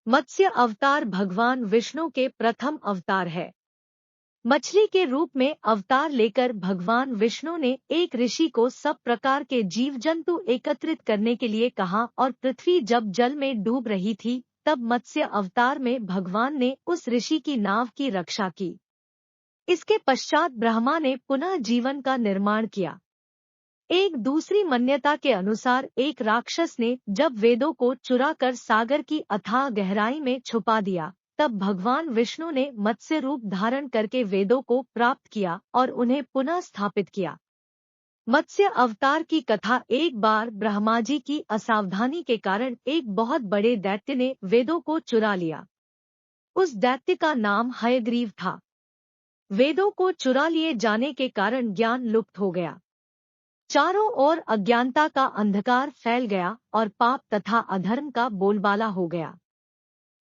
मत्स्य अवतार भगवान विष्णु के प्रथम अवतार है। मछली के रूप में अवतार लेकर भगवान विष्णु ने एक ऋषि को सब प्रकार के जीव जंतु एकत्रित करने के लिए कहा और पृथ्वी जब जल में डूब रही थी तब मत्स्य अवतार में भगवान ने उस ऋषि की नाव की रक्षा की। इसके पश्चात ब्रह्मा ने पुनः जीवन का निर्माण किया। एक दूसरी मान्यता के अनुसार एक राक्षस ने जब वेदों को चुराकर सागर की अथाह गहराई में छुपा दिया तब भगवान विष्णु ने मत्स्य रूप धारण करके वेदों को प्राप्त किया और उन्हें पुनः स्थापित किया। मत्स्य अवतार की कथा एक बार ब्रह्मा जी की असावधानी के कारण एक बहुत बड़े दैत्य ने वेदों को चुरा लिया। उस दैत्य का नाम हयग्रीव था। वेदों को चुरा लिए जाने के कारण ज्ञान लुप्त हो गया। चारों ओर अज्ञानता का अंधकार फैल गया और पाप तथा अधर्म का बोलबाला हो गया।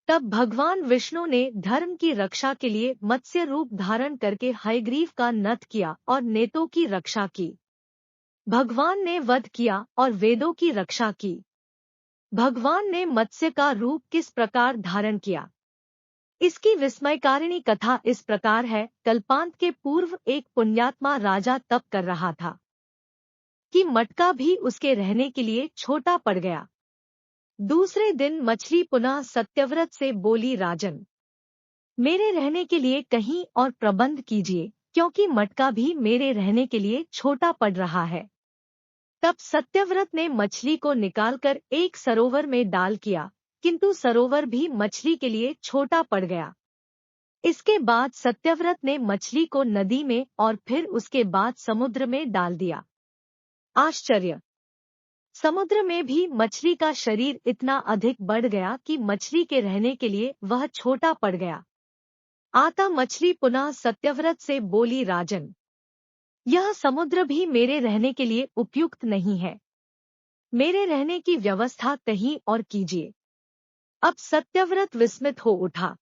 तब भगवान विष्णु ने धर्म की रक्षा के लिए मत्स्य रूप धारण करके हयग्रीव का नध किया और नेतों की रक्षा की। भगवान ने वध किया और वेदों की रक्षा की। भगवान ने मत्स्य का रूप किस प्रकार धारण किया, इसकी विस्मयकारिणी कथा इस प्रकार है। कल्पांत के पूर्व एक पुण्यात्मा राजा तप कर रहा था कि मटका भी उसके रहने के लिए छोटा पड़ गया। दूसरे दिन मछली पुनः सत्यव्रत से बोली, राजन, मेरे रहने के लिए कहीं और प्रबंध कीजिए, क्योंकि मटका भी मेरे रहने के लिए छोटा पड़ रहा है। तब सत्यव्रत ने मछली को निकालकर एक सरोवर में डाल किया, किंतु सरोवर भी मछली के लिए छोटा पड़ गया। इसके बाद सत्यव्रत ने मछली को नदी में और फिर उसके बाद समुद्र में डाल दिया। आश्चर्य! समुद्र में भी मछली का शरीर इतना अधिक बढ़ गया कि मछली के रहने के लिए वह छोटा पड़ गया। आता मछली पुनः सत्यव्रत से बोली, राजन, यह समुद्र भी मेरे रहने के लिए उपयुक्त नहीं है। मेरे रहने की व्यवस्था कहीं और कीजिए। अब सत्यव्रत विस्मित हो उठा।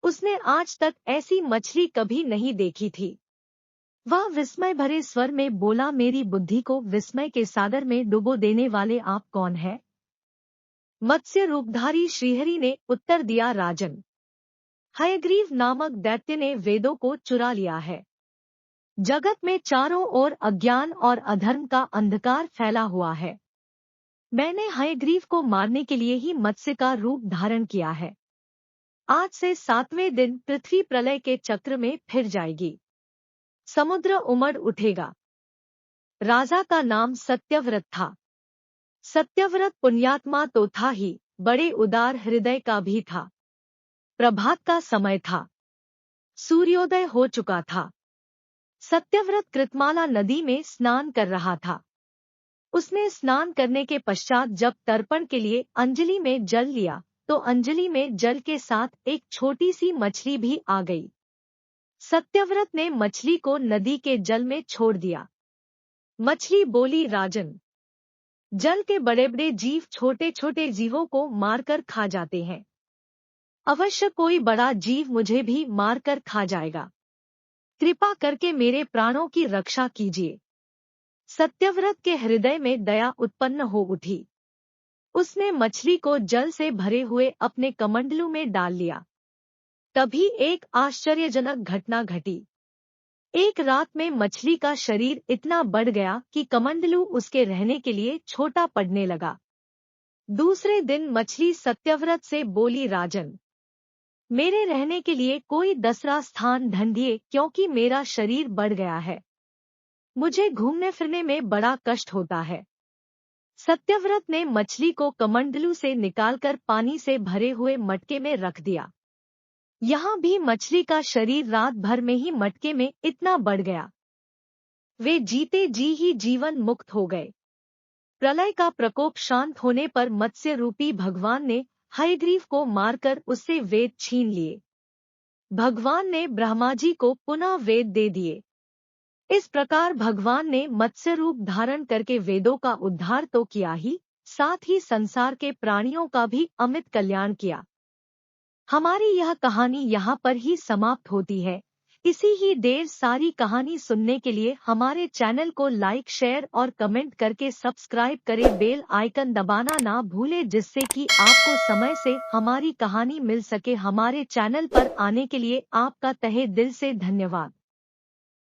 उसने आज तक ऐसी मछली कभी नहीं देखी थी। वह विस्मय भरे स्वर में बोला, मेरी बुद्धि को विस्मय के सागर में डुबो देने वाले आप कौन हैं? मत्स्य रूपधारी श्रीहरि ने उत्तर दिया, राजन, हयग्रीव नामक दैत्य ने वेदों को चुरा लिया है। जगत में चारों ओर अज्ञान और अधर्म का अंधकार फैला हुआ है। मैंने हयग्रीव को मारने के लिए ही मत्स्य का रूप धारण किया है। आज से 7वें दिन पृथ्वी प्रलय के चक्र में फिर जाएगी। समुद्र उमड़ उठेगा। राजा का नाम सत्यव्रत था। सत्यव्रत पुण्यात्मा तो था ही, बड़े उदार हृदय का भी था। प्रभात का समय था। सूर्योदय हो चुका था। सत्यव्रत कृतमाला नदी में स्नान कर रहा था। उसने स्नान करने के पश्चात जब तर्पण के लिए अंजलि में जल लिया तो अंजलि में जल के साथ एक छोटी सी मछली भी आ गई। सत्यव्रत ने मछली को नदी के जल में छोड़ दिया। मछली बोली, राजन, जल के बड़े बड़े जीव छोटे छोटे जीवों को मारकर खा जाते हैं। अवश्य कोई बड़ा जीव मुझे भी मारकर खा जाएगा। कृपा करके मेरे प्राणों की रक्षा कीजिए। सत्यव्रत के हृदय में दया उत्पन्न हो उठी। उसने मछली को जल से भरे हुए अपने कमंडलू में डाल लिया। तभी एक आश्चर्यजनक घटना घटी। एक रात में मछली का शरीर इतना बढ़ गया कि कमंडलू उसके रहने के लिए छोटा पड़ने लगा। दूसरे दिन मछली सत्यव्रत से बोली, राजन, मेरे रहने के लिए कोई दूसरा स्थान ढूंढिए, क्योंकि मेरा शरीर बढ़ गया है। मुझे घूमने फिरने में बड़ा कष्ट होता है। सत्यव्रत ने मछली को कमंडलू से निकालकर पानी से भरे हुए मटके में रख दिया। यहाँ भी मछली का शरीर रात भर में ही मटके में इतना बढ़ गया। वे जीते जी ही जीवन मुक्त हो गए। प्रलय का प्रकोप शांत होने पर मत्स्य रूपी भगवान ने हयग्रीव को मारकर उससे वेद छीन लिए। भगवान ने ब्रह्मा जी को पुनः वेद दे दिए। इस प्रकार भगवान ने मत्स्य रूप धारण करके वेदों का उद्धार तो किया ही, साथ ही संसार के प्राणियों का भी अमित कल्याण किया। हमारी यह कहानी यहाँ पर ही समाप्त होती है। इसी ही देर सारी कहानी सुनने के लिए हमारे चैनल को लाइक, शेयर और कमेंट करके सब्सक्राइब करें। बेल आइकन दबाना ना भूलें, जिससे कि आपको समय से हमारी कहानी मिल सके। हमारे चैनल पर आने के लिए आपका तहे दिल से धन्यवाद।